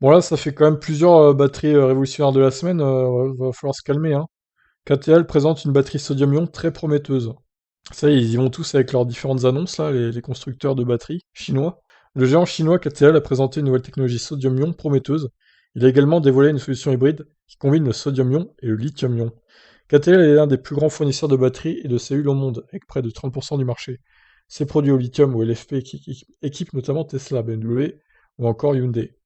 Bon là, ça fait quand même plusieurs batteries révolutionnaires de la semaine, va falloir se calmer, hein. KTL présente une batterie sodium-ion très prometteuse. Ça y est, ils y vont tous avec leurs différentes annonces, là, les constructeurs de batteries chinois. Le géant chinois KTL a présenté une nouvelle technologie sodium-ion prometteuse. Il a également dévoilé une solution hybride qui combine le sodium-ion et le lithium-ion. KTL est l'un des plus grands fournisseurs de batteries et de cellules au monde, avec près de 30% du marché. Ses produits au lithium ou LFP équipent notamment Tesla, BMW ou encore Hyundai.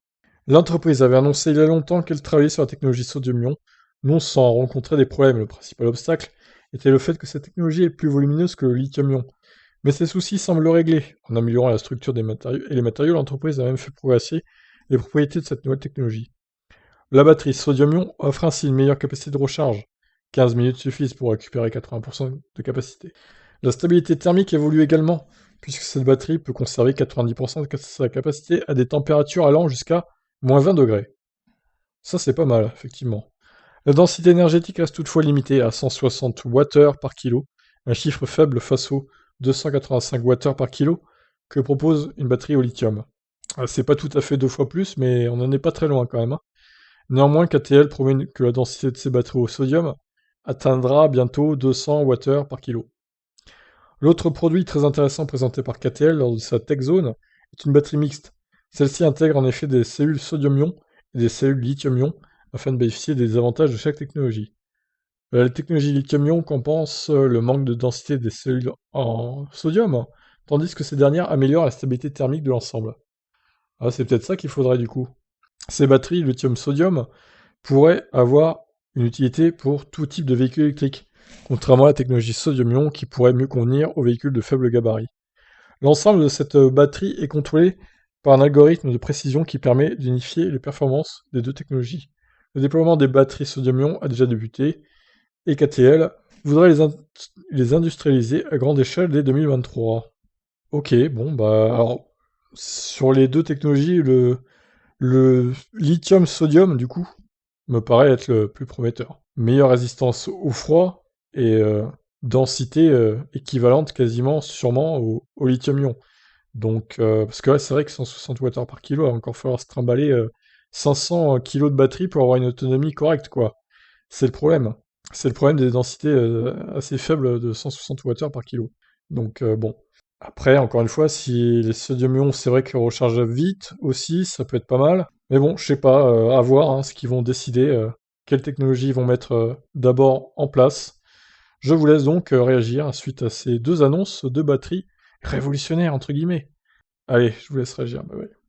L'entreprise avait annoncé il y a longtemps qu'elle travaillait sur la technologie sodium-ion, non sans rencontrer des problèmes. Le principal obstacle était le fait que cette technologie est plus volumineuse que le lithium-ion. Mais ces soucis semblent le régler. En améliorant la structure des matériaux et les matériaux, l'entreprise a même fait progresser les propriétés de cette nouvelle technologie. La batterie sodium-ion offre ainsi une meilleure capacité de recharge. 15 minutes suffisent pour récupérer 80% de capacité. La stabilité thermique évolue également, puisque cette batterie peut conserver 90% de sa capacité à des températures allant jusqu'à -20 degrés. Ça, c'est pas mal, effectivement. La densité énergétique reste toutefois limitée à 160 Wh par kilo, un chiffre faible face aux 285 Wh par kilo que propose une batterie au lithium. C'est pas tout à fait deux fois plus, mais on n'en est pas très loin quand même, hein. Néanmoins, KTL promet que la densité de ses batteries au sodium atteindra bientôt 200 Wh par kilo. L'autre produit très intéressant présenté par KTL lors de sa Tech Zone est une batterie mixte. Celle-ci intègre en effet des cellules sodium-ion et des cellules lithium-ion afin de bénéficier des avantages de chaque technologie. La technologie lithium-ion compense le manque de densité des cellules en sodium, tandis que ces dernières améliorent la stabilité thermique de l'ensemble. Ah, c'est peut-être ça qu'il faudrait du coup. Ces batteries lithium-sodium pourraient avoir une utilité pour tout type de véhicule électrique, contrairement à la technologie sodium-ion qui pourrait mieux convenir aux véhicules de faible gabarit. L'ensemble de cette batterie est contrôlé par un algorithme de précision qui permet d'unifier les performances des deux technologies. Le déploiement des batteries sodium-ion a déjà débuté et KTL voudrait les industrialiser à grande échelle dès 2023. Ok, bon, bah alors, sur les deux technologies, le lithium-sodium, du coup, me paraît être le plus prometteur. Meilleure résistance au froid et densité équivalente quasiment, sûrement, au lithium-ion. Donc, parce que là, c'est vrai que 160 Wh par kilo, il va encore falloir se trimballer 500 kilos de batterie pour avoir une autonomie correcte, quoi. C'est le problème. C'est le problème des densités assez faibles de 160 Wh par kilo. Donc, bon. Après, encore une fois, si les sodium-ion, c'est vrai qu'ils rechargent vite aussi, ça peut être pas mal. Mais bon, je sais pas, à voir hein, ce qu'ils vont décider, quelle technologie ils vont mettre d'abord en place. Je vous laisse donc réagir suite à ces deux annonces de batteries révolutionnaires, entre guillemets. Allez, je vous laisse réagir. Bye bye.